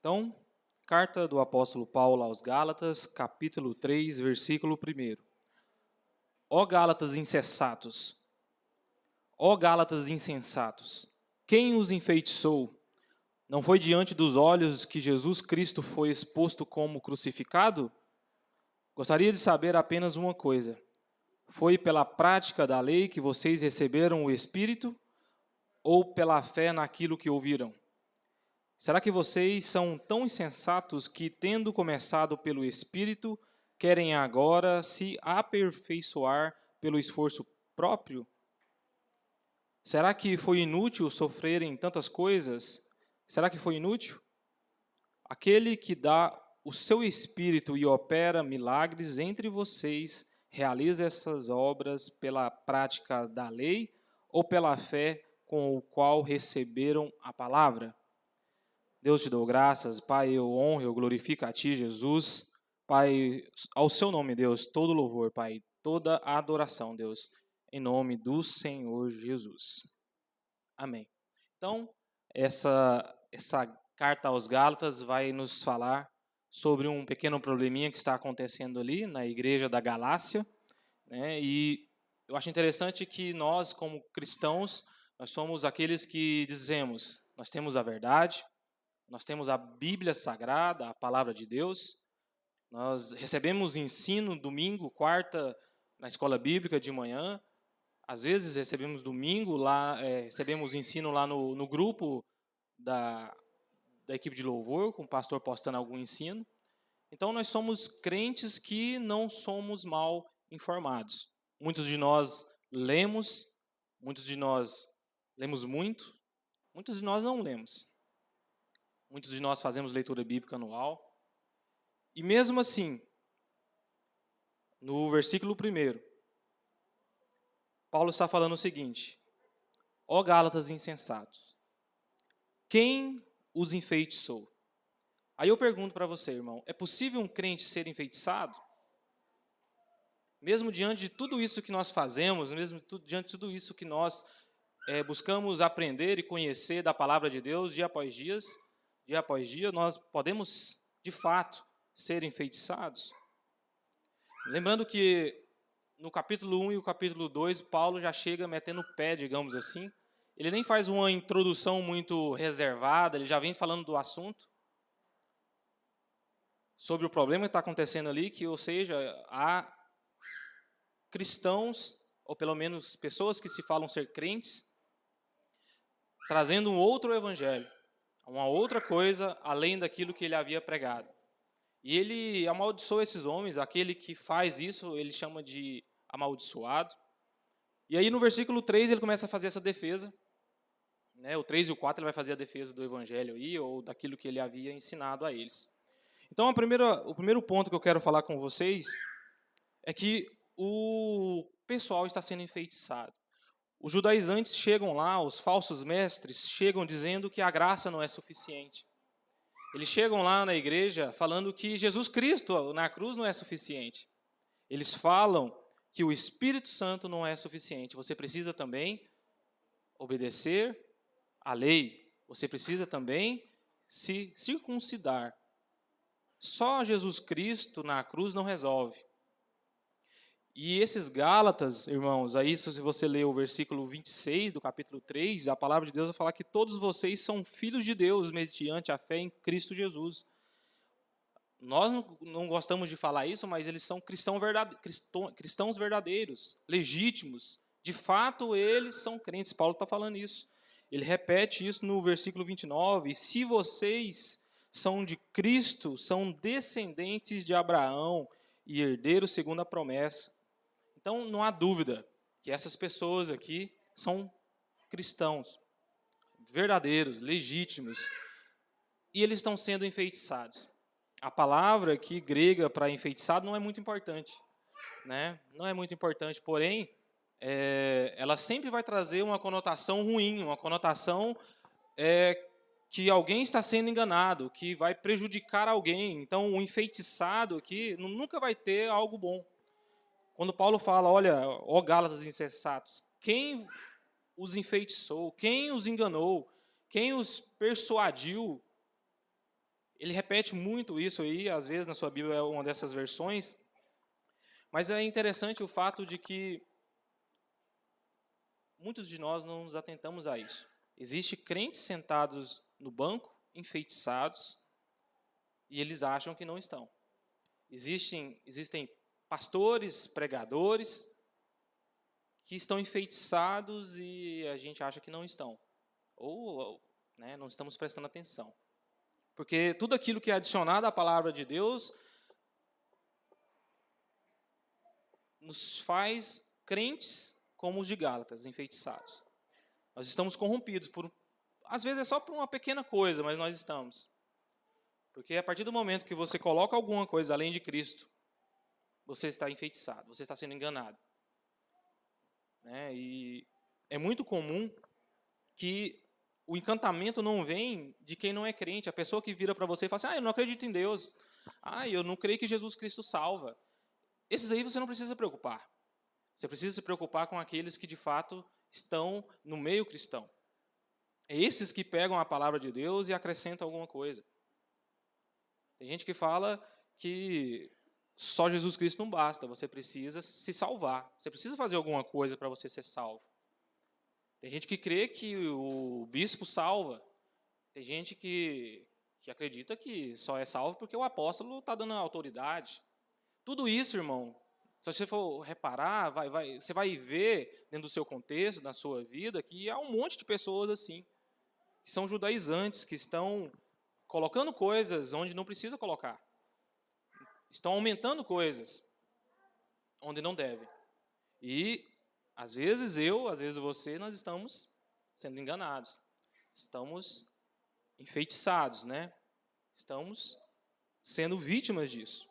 Então, carta do apóstolo Paulo aos Gálatas, capítulo 3, versículo 1. Ó Gálatas insensatos, ó Gálatas insensatos, quem os enfeitiçou? Não foi diante dos olhos que Jesus Cristo foi exposto como crucificado? Gostaria de saber apenas uma coisa. Foi pela prática da lei que vocês receberam o Espírito ou pela fé naquilo que ouviram? Será que vocês são tão insensatos que, tendo começado pelo Espírito, querem agora se aperfeiçoar pelo esforço próprio? Será que foi inútil sofrerem tantas coisas? Será que foi inútil? Aquele que dá o seu Espírito e opera milagres entre vocês, realiza essas obras pela prática da lei ou pela fé com o qual receberam a palavra? Deus te dou graças, Pai, eu honro, eu glorifico a Ti, Jesus. Pai, ao Seu nome, Deus, todo louvor, Pai, toda a adoração, Deus, em nome do Senhor Jesus. Amém. Então, essa carta aos Gálatas vai nos falar sobre um pequeno probleminha que está acontecendo ali na igreja da Galácia, né? E eu acho interessante que nós, como cristãos, nós somos aqueles que dizemos, nós temos a verdade, nós temos a Bíblia Sagrada, a Palavra de Deus. Nós recebemos ensino domingo, quarta, na escola bíblica de manhã. Às vezes recebemos domingo, recebemos ensino lá no grupo da equipe de louvor, com o pastor postando algum ensino. Então nós somos crentes que não somos mal informados. Muitos de nós lemos, muitos de nós lemos muito, muitos de nós não lemos. Muitos de nós fazemos leitura bíblica anual. E mesmo assim, no versículo 1, Paulo está falando o seguinte: ó Gálatas insensatos, quem os enfeitiçou? Aí eu pergunto para você, irmão, é possível um crente ser enfeitiçado? Mesmo diante de tudo isso que nós fazemos, mesmo diante de tudo isso que nós buscamos aprender e conhecer da palavra de Deus dia após dia, nós podemos, de fato, ser enfeitiçados? Lembrando que no capítulo 1 e o capítulo 2, Paulo já chega metendo o pé, digamos assim. Ele nem faz uma introdução muito reservada, ele já vem falando do assunto, sobre o problema que está acontecendo ali, ou seja, há cristãos, ou pelo menos pessoas que se falam ser crentes, trazendo um outro evangelho, uma outra coisa além daquilo que ele havia pregado. E ele amaldiçoa esses homens, aquele que faz isso, ele chama de amaldiçoado. E aí no versículo 3 ele começa a fazer essa defesa, né? O 3 e o 4 ele vai fazer a defesa do evangelho aí, ou daquilo que ele havia ensinado a eles. Então o primeiro ponto que eu quero falar com vocês é que o pessoal está sendo enfeitiçado. Os judaizantes chegam lá, os falsos mestres chegam dizendo que a graça não é suficiente. Eles chegam lá na igreja falando que Jesus Cristo na cruz não é suficiente. Eles falam que o Espírito Santo não é suficiente. Você precisa também obedecer à lei. Você precisa também se circuncidar. Só Jesus Cristo na cruz não resolve. E esses Gálatas, irmãos, aí se você ler o versículo 26 do capítulo 3, a palavra de Deus vai falar que todos vocês são filhos de Deus mediante a fé em Cristo Jesus. Nós não gostamos de falar isso, mas eles são cristãos verdadeiros, legítimos. De fato, eles são crentes. Paulo está falando isso. Ele repete isso no versículo 29. E se vocês são de Cristo, são descendentes de Abraão e herdeiros segundo a promessa. Então, não há dúvida que essas pessoas aqui são cristãos, verdadeiros, legítimos, e eles estão sendo enfeitiçados. A palavra aqui grega para enfeitiçado não é muito importante, né? Não é muito importante, porém, ela sempre vai trazer uma conotação ruim, uma conotação que alguém está sendo enganado, que vai prejudicar alguém. Então, o enfeitiçado aqui nunca vai ter algo bom. Quando Paulo fala, olha, ó Gálatas insensatos, quem os enfeitiçou, quem os enganou, quem os persuadiu, Ele repete muito isso aí, às vezes na sua Bíblia é uma dessas versões, mas é interessante o fato de que muitos de nós não nos atentamos a isso. Existem crentes sentados no banco, enfeitiçados, e eles acham que não estão. Existem pastores, pregadores, que estão enfeitiçados e a gente acha que não estão. Ou né, não estamos prestando atenção. Porque tudo aquilo que é adicionado à palavra de Deus nos faz crentes como os de Gálatas, enfeitiçados. Nós estamos corrompidos, às vezes é só por uma pequena coisa, mas nós estamos. Porque a partir do momento que você coloca alguma coisa além de Cristo, você está enfeitiçado, você está sendo enganado. Né? E é muito comum que o encantamento não vem de quem não é crente. A pessoa que vira para você e fala assim, eu não acredito em Deus. Eu não creio que Jesus Cristo salva. Esses aí você não precisa se preocupar. Você precisa se preocupar com aqueles que de fato estão no meio cristão. É esses que pegam a palavra de Deus e acrescentam alguma coisa. Tem gente que fala que só Jesus Cristo não basta, você precisa se salvar. Você precisa fazer alguma coisa para você ser salvo. Tem gente que crê que o bispo salva. Tem gente que acredita que só é salvo porque o apóstolo está dando autoridade. Tudo isso, irmão, se você for reparar, você vai ver dentro do seu contexto, na sua vida, que há um monte de pessoas assim, que são judaizantes, que estão colocando coisas onde não precisa colocar. Estão aumentando coisas onde não devem. E, às vezes você, nós estamos sendo enganados. Estamos enfeitiçados, né? Estamos sendo vítimas disso.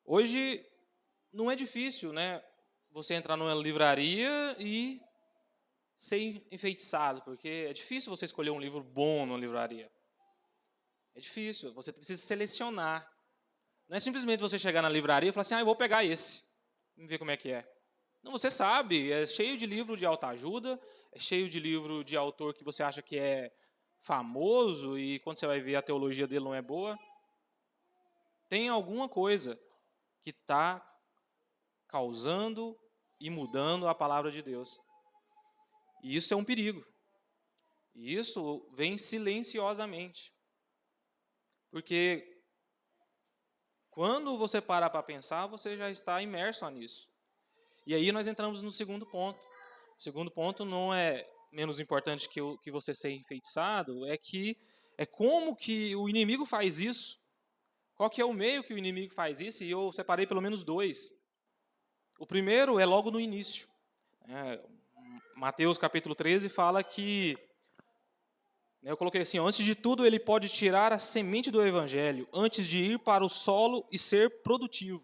Hoje, não é difícil, né? Você entrar numa livraria e ser enfeitiçado, porque é difícil você escolher um livro bom numa livraria. É difícil, você precisa selecionar. Não é simplesmente você chegar na livraria e falar assim, eu vou pegar esse, vamos ver como é que é. Não, você sabe, é cheio de livro de autoajuda, é cheio de livro de autor que você acha que é famoso e quando você vai ver a teologia dele não é boa. Tem alguma coisa que está causando e mudando a palavra de Deus. E isso é um perigo. E isso vem silenciosamente. Porque quando você para pensar, você já está imerso nisso. E aí nós entramos no segundo ponto. O segundo ponto não é menos importante que você ser enfeitiçado, é como que o inimigo faz isso. Qual que é o meio que o inimigo faz isso? E eu separei pelo menos 2. O primeiro é logo no início. Mateus capítulo 13 fala que, eu coloquei assim, antes de tudo ele pode tirar a semente do evangelho, antes de ir para o solo e ser produtivo.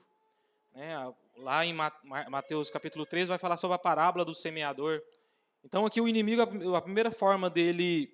Lá em Mateus capítulo 13 vai falar sobre a parábola do semeador. Então aqui o inimigo, a primeira forma dele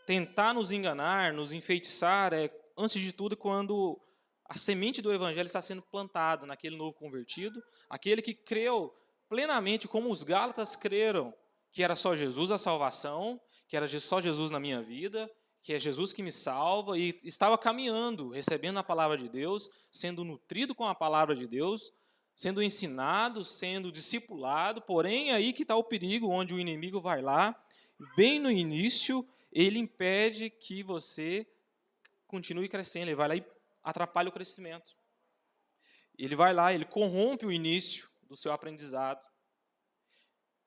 tentar nos enganar, nos enfeitiçar, é, antes de tudo, quando a semente do evangelho está sendo plantada naquele novo convertido, aquele que creu plenamente, como os Gálatas creram, que era só Jesus a salvação, que era só Jesus na minha vida, que é Jesus que me salva, e estava caminhando, recebendo a palavra de Deus, sendo nutrido com a palavra de Deus, sendo ensinado, sendo discipulado, porém aí que está o perigo, onde o inimigo vai lá, bem no início, ele impede que você continue crescendo, ele vai lá e atrapalha o crescimento. Ele vai lá, ele corrompe o início do seu aprendizado.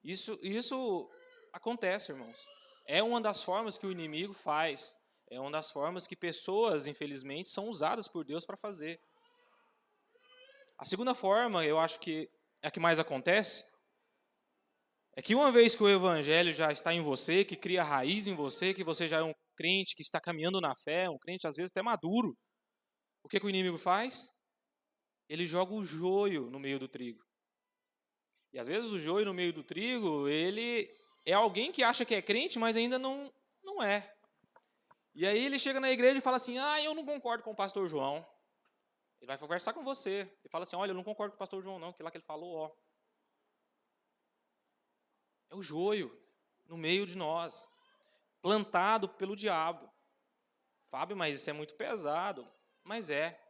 Isso acontece, irmãos. É uma das formas que o inimigo faz, é uma das formas que pessoas, infelizmente, são usadas por Deus para fazer. A segunda forma, eu acho que é a que mais acontece, é que uma vez que o evangelho já está em você, que cria raiz em você, que você já é um crente que está caminhando na fé, um crente às vezes até maduro, o que o inimigo faz? Ele joga o joio no meio do trigo. E às vezes o joio no meio do trigo, ele é alguém que acha que é crente, mas ainda não é. E aí ele chega na igreja e fala assim, eu não concordo com o pastor João. Ele vai conversar com você. Ele fala assim, olha, eu não concordo com o pastor João não, que lá que ele falou, É o joio no meio de nós, plantado pelo diabo. Fábio, mas isso é muito pesado. Mas é.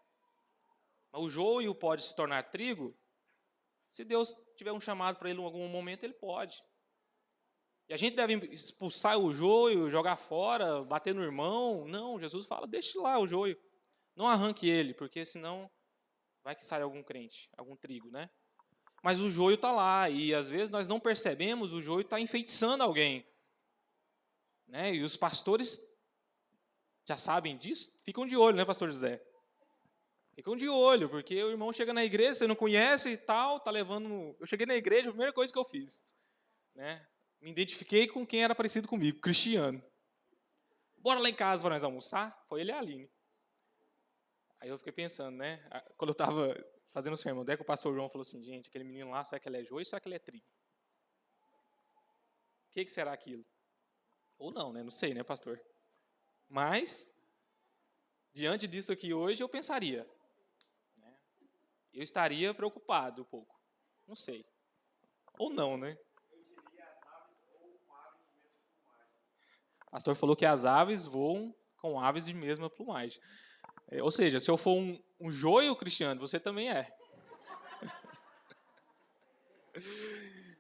O joio pode se tornar trigo? Se Deus tiver um chamado para ele em algum momento, ele pode. E a gente deve expulsar o joio, jogar fora, bater no irmão? Não, Jesus fala, deixe lá o joio. Não arranque ele, porque senão vai que sai algum crente, algum trigo, né? Mas o joio está lá, e às vezes nós não percebemos, o joio está enfeitiçando alguém. Né? E os pastores já sabem disso, ficam de olho, né, pastor José? Ficam de olho, porque o irmão chega na igreja, você não conhece e tal, tá levando... Eu cheguei na igreja, a primeira coisa que eu fiz, né? Me identifiquei com quem era parecido comigo, Cristiano. Bora lá em casa para nós almoçar? Foi ele e a Aline. Aí eu fiquei pensando, né? Quando eu estava fazendo o sermão, daí que o pastor João falou assim, gente, aquele menino lá, será que ele é joio ou será que ele é trigo? O que será aquilo? Ou não, né? Não sei, né, pastor? Mas, diante disso aqui hoje, eu pensaria. Né? Eu estaria preocupado um pouco. Não sei. Ou não, né? O pastor falou que as aves voam com aves de mesma plumagem. Ou seja, se eu for um joio, Cristiano, você também é.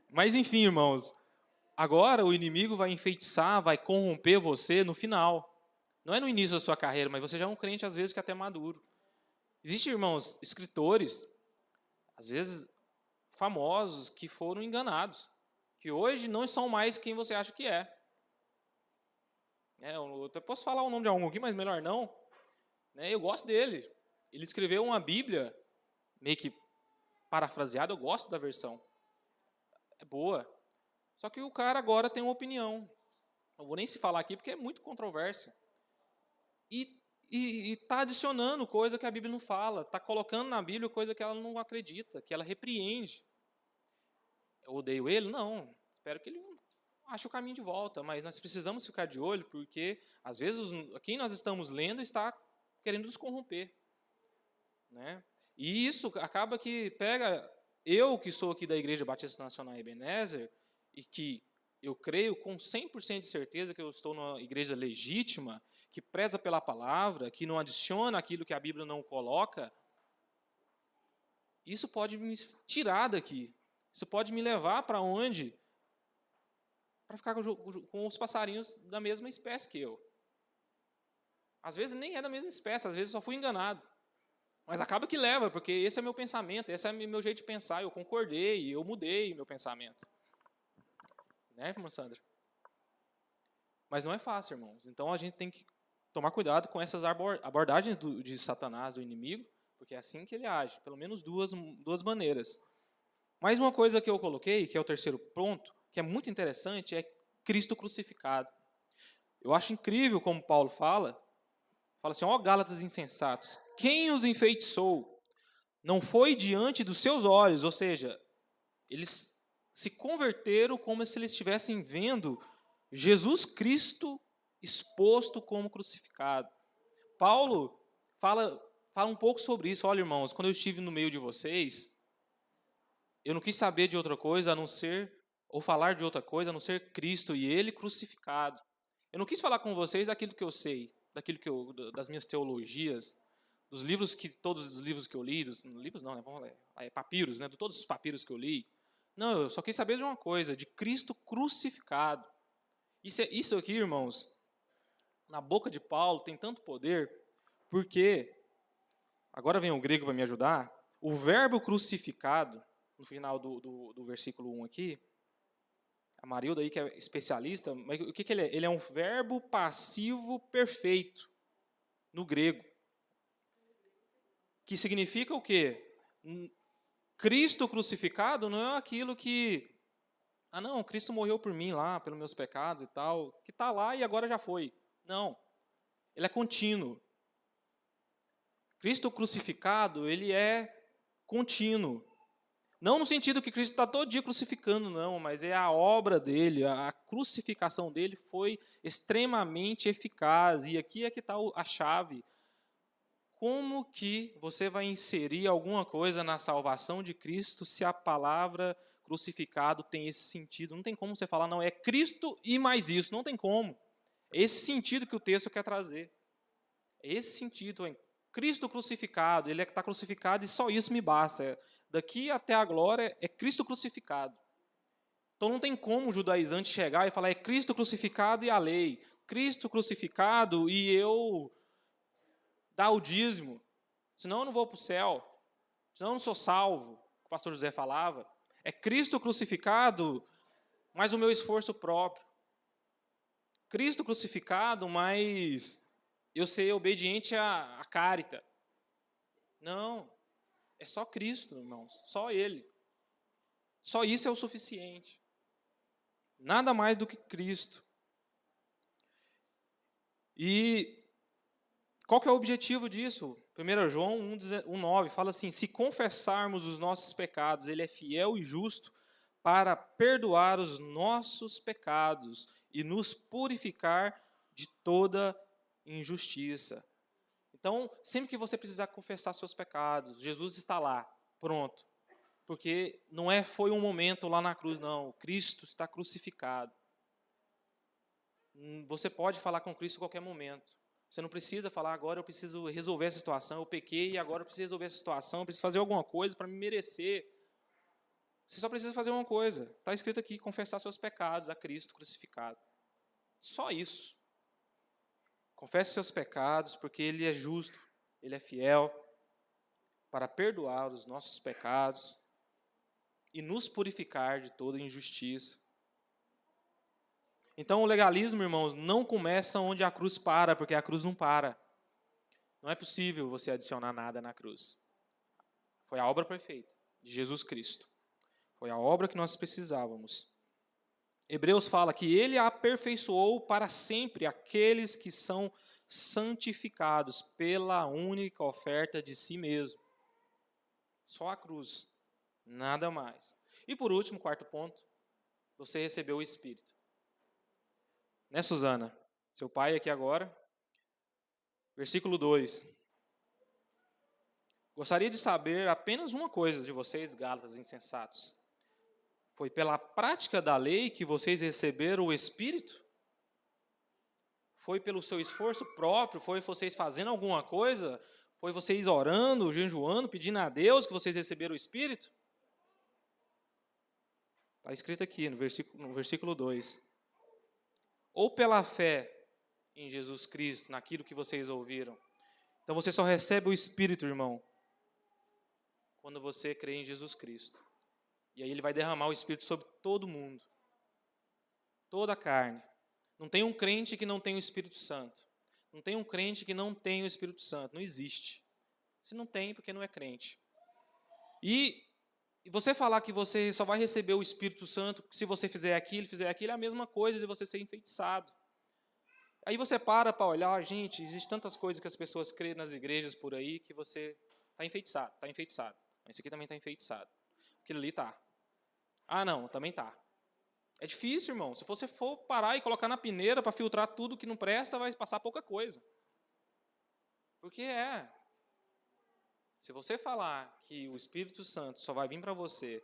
Mas enfim, irmãos, agora o inimigo vai enfeitiçar, vai corromper você no final. Não é no início da sua carreira, mas você já é um crente, às vezes, que é até maduro. Existem, irmãos, escritores, às vezes famosos, que foram enganados, que hoje não são mais quem você acha que é. Eu até posso falar o nome de algum aqui, mas melhor não. Eu gosto dele. Ele escreveu uma Bíblia, meio que parafraseada, eu gosto da versão. É boa. Só que o cara agora tem uma opinião. Não vou nem se falar aqui, porque é muito controvérsia. E está adicionando coisa que a Bíblia não fala. Está colocando na Bíblia coisa que ela não acredita, que ela repreende. Eu odeio ele? Não. Espero que ele ache o caminho de volta. Mas nós precisamos ficar de olho, porque, às vezes, quem nós estamos lendo está querendo nos corromper. Né? E isso acaba que pega... Eu, que sou aqui da Igreja Batista Nacional Ebenezer, e que eu creio com 100% de certeza que eu estou numa igreja legítima, que preza pela palavra, que não adiciona aquilo que a Bíblia não coloca, isso pode me tirar daqui. Isso pode me levar para onde? Para ficar com os passarinhos da mesma espécie que eu. Às vezes nem é da mesma espécie, às vezes só fui enganado. Mas acaba que leva, porque esse é meu pensamento, esse é meu jeito de pensar, eu concordei, eu mudei meu pensamento. Né, irmã Sandra? Mas não é fácil, irmãos. Então a gente tem que tomar cuidado com essas abordagens de Satanás, do inimigo, porque é assim que ele age, pelo menos duas maneiras. Mais uma coisa que eu coloquei, que é o terceiro ponto, que é muito interessante, é Cristo crucificado. Eu acho incrível como Paulo fala assim, ó Gálatas insensatos, quem os enfeitiçou? Não foi diante dos seus olhos, ou seja, eles se converteram como se eles estivessem vendo Jesus Cristo exposto como crucificado. Paulo fala um pouco sobre isso. Olha, irmãos, quando eu estive no meio de vocês, eu não quis saber de outra coisa a não ser, ou falar de outra coisa a não ser Cristo e Ele crucificado. Eu não quis falar com vocês daquilo que eu sei, das minhas teologias, todos os livros que eu li, livros não, né? Vamos ler, papiros, né? De todos os papiros que eu li. Não, eu só quis saber de uma coisa, de Cristo crucificado. Isso aqui, irmãos, na boca de Paulo tem tanto poder, porque, agora vem o grego para me ajudar, o verbo crucificado, no final do versículo 1 aqui, a Marilda aí que é especialista, mas o que ele é? Ele é um verbo passivo perfeito, no grego. Que significa o quê? Cristo crucificado não é aquilo que... não, Cristo morreu por mim lá, pelos meus pecados e tal, que está lá e agora já foi. Não, ele é contínuo. Cristo crucificado, ele é contínuo. Não no sentido que Cristo está todo dia crucificando, não, mas é a obra dele, a crucificação dele foi extremamente eficaz. E aqui é que está a chave. Como que você vai inserir alguma coisa na salvação de Cristo se a palavra crucificado tem esse sentido? Não tem como você falar, não, é Cristo e mais isso, não tem como. É esse sentido que o texto quer trazer. É esse sentido, hein? Cristo crucificado, ele é que está crucificado e só isso me basta. Daqui até a glória é Cristo crucificado. Então não tem como o judaizante chegar e falar é Cristo crucificado e a lei. Cristo crucificado e eu dar o dízimo. Senão eu não vou para o céu. Senão eu não sou salvo. O pastor José falava. É Cristo crucificado, mas o meu esforço próprio. Cristo crucificado, mas eu ser obediente à carita. Não. É só Cristo, irmãos. Só Ele. Só isso é o suficiente. Nada mais do que Cristo. E qual que é o objetivo disso? 1 João 1,9 fala assim, se confessarmos os nossos pecados, Ele é fiel e justo para perdoar os nossos pecados e nos purificar de toda injustiça. Então, sempre que você precisar confessar seus pecados, Jesus está lá, pronto. Porque não foi um momento lá na cruz, não. Cristo está crucificado. Você pode falar com Cristo a qualquer momento. Você não precisa falar, agora eu preciso resolver essa situação, eu pequei e agora eu preciso resolver essa situação, eu preciso fazer alguma coisa para me merecer. Você só precisa fazer uma coisa. Está escrito aqui, confessar seus pecados a Cristo crucificado. Só isso. Confesse seus pecados, porque Ele é justo, Ele é fiel para perdoar os nossos pecados e nos purificar de toda injustiça. Então, o legalismo, irmãos, não começa onde a cruz para, porque a cruz não para. Não é possível você adicionar nada na cruz. Foi a obra perfeita de Jesus Cristo. Foi a obra que nós precisávamos. Hebreus fala que Ele aperfeiçoou para sempre aqueles que são santificados pela única oferta de si mesmo. Só a cruz, nada mais. E por último, quarto ponto, você recebeu o Espírito. Né, Suzana? Seu pai aqui agora. Versículo 2. Gostaria de saber apenas uma coisa de vocês, Gálatas insensatos. Foi pela prática da lei que vocês receberam o Espírito? Foi pelo seu esforço próprio? Foi vocês fazendo alguma coisa? Foi vocês orando, jejuando, pedindo a Deus que vocês receberam o Espírito? Está escrito aqui no versículo 2. Ou pela fé em Jesus Cristo, naquilo que vocês ouviram. Então você só recebe o Espírito, irmão, quando você crê em Jesus Cristo. E aí Ele vai derramar o Espírito sobre todo mundo. Toda a carne. Não tem um crente que não tem o Espírito Santo. Não tem um crente que não tem o Espírito Santo. Não existe. Se não tem, porque não é crente. E você falar que você só vai receber o Espírito Santo se você fizer aquilo, é a mesma coisa de você ser enfeitiçado. Aí você para olhar, gente, existem tantas coisas que as pessoas creem nas igrejas por aí que você está enfeitiçado, está enfeitiçado. Esse aqui também está enfeitiçado. Aquilo ali está. Ah, não, também está. É difícil, irmão. Se você for parar e colocar na peneira para filtrar tudo que não presta, vai passar pouca coisa. Porque se você falar que o Espírito Santo só vai vir para você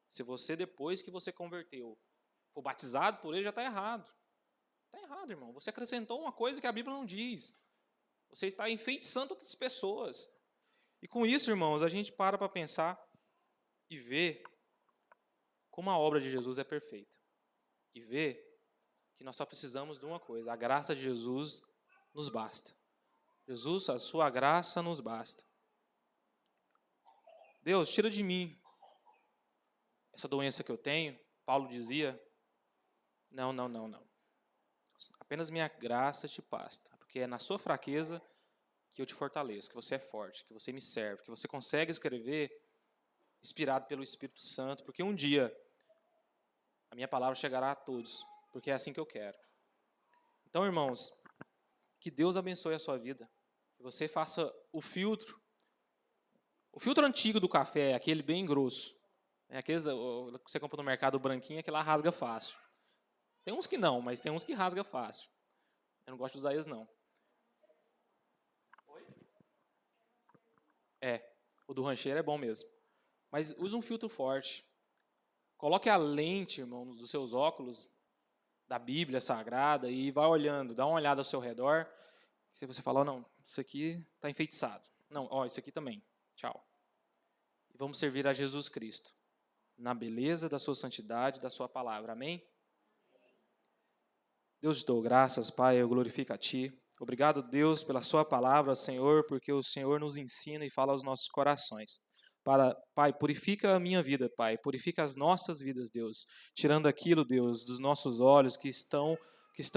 se você, depois que você converteu, for batizado por ele, já está errado. Está errado, irmão. Você acrescentou uma coisa que a Bíblia não diz. Você está enfeitiçando outras pessoas. E com isso, irmãos, a gente para pensar e ver como a obra de Jesus é perfeita. E ver que nós só precisamos de uma coisa. A graça de Jesus nos basta. Jesus, a sua graça nos basta. Deus, tira de mim essa doença que eu tenho. Paulo dizia, não. Apenas minha graça te basta. Porque é na sua fraqueza que eu te fortaleço, que você é forte, que você me serve, que você consegue escrever inspirado pelo Espírito Santo. Porque um dia a minha palavra chegará a todos, porque é assim que eu quero. Então, irmãos, que Deus abençoe a sua vida. Que você faça o filtro. O filtro antigo do café é aquele bem grosso. Aqueles que você compra no mercado branquinho, aquele lá rasga fácil. Tem uns que não, mas tem uns que rasga fácil. Eu não gosto de usar eles, não. O do rancheiro é bom mesmo. Mas use um filtro forte. Coloque a lente, irmão, dos seus óculos, da Bíblia Sagrada, e vá olhando, dá uma olhada ao seu redor. Se você falar, não, isso aqui está enfeitiçado. Não, ó, isso aqui também. Tchau. E vamos servir a Jesus Cristo, na beleza da sua santidade, da sua palavra. Amém? Deus, te dou graças, Pai, eu glorifico a Ti. Obrigado, Deus, pela sua palavra, Senhor, porque o Senhor nos ensina e fala aos nossos corações. Pai, purifica a minha vida, Pai, purifica as nossas vidas, Deus, tirando aquilo, Deus, dos nossos olhos que estão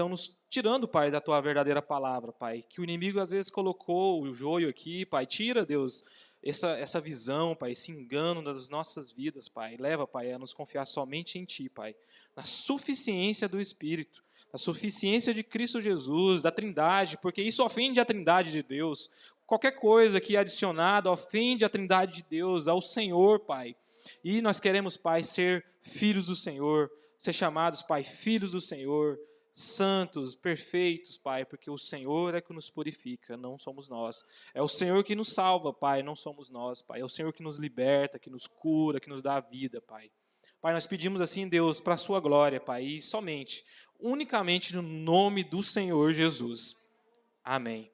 nos tirando, Pai, da Tua verdadeira palavra, Pai, que o inimigo às vezes colocou o joio aqui, Pai, tira, Deus, essa visão, Pai, esse engano das nossas vidas, Pai, leva, Pai, a nos confiar somente em Ti, Pai, na suficiência do Espírito, a suficiência de Cristo Jesus, da Trindade, porque isso ofende a Trindade de Deus. Qualquer coisa que é adicionada ofende a Trindade de Deus, ao Senhor, Pai. E nós queremos, Pai, ser filhos do Senhor, ser chamados, Pai, filhos do Senhor, santos, perfeitos, Pai, porque o Senhor é que nos purifica, não somos nós. É o Senhor que nos salva, Pai, não somos nós, Pai. É o Senhor que nos liberta, que nos cura, que nos dá a vida, Pai. Pai, nós pedimos assim, Deus, para a sua glória, Pai, e somente, unicamente no nome do Senhor Jesus. Amém.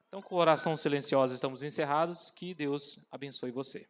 Então, com oração silenciosa, estamos encerrados. Que Deus abençoe você.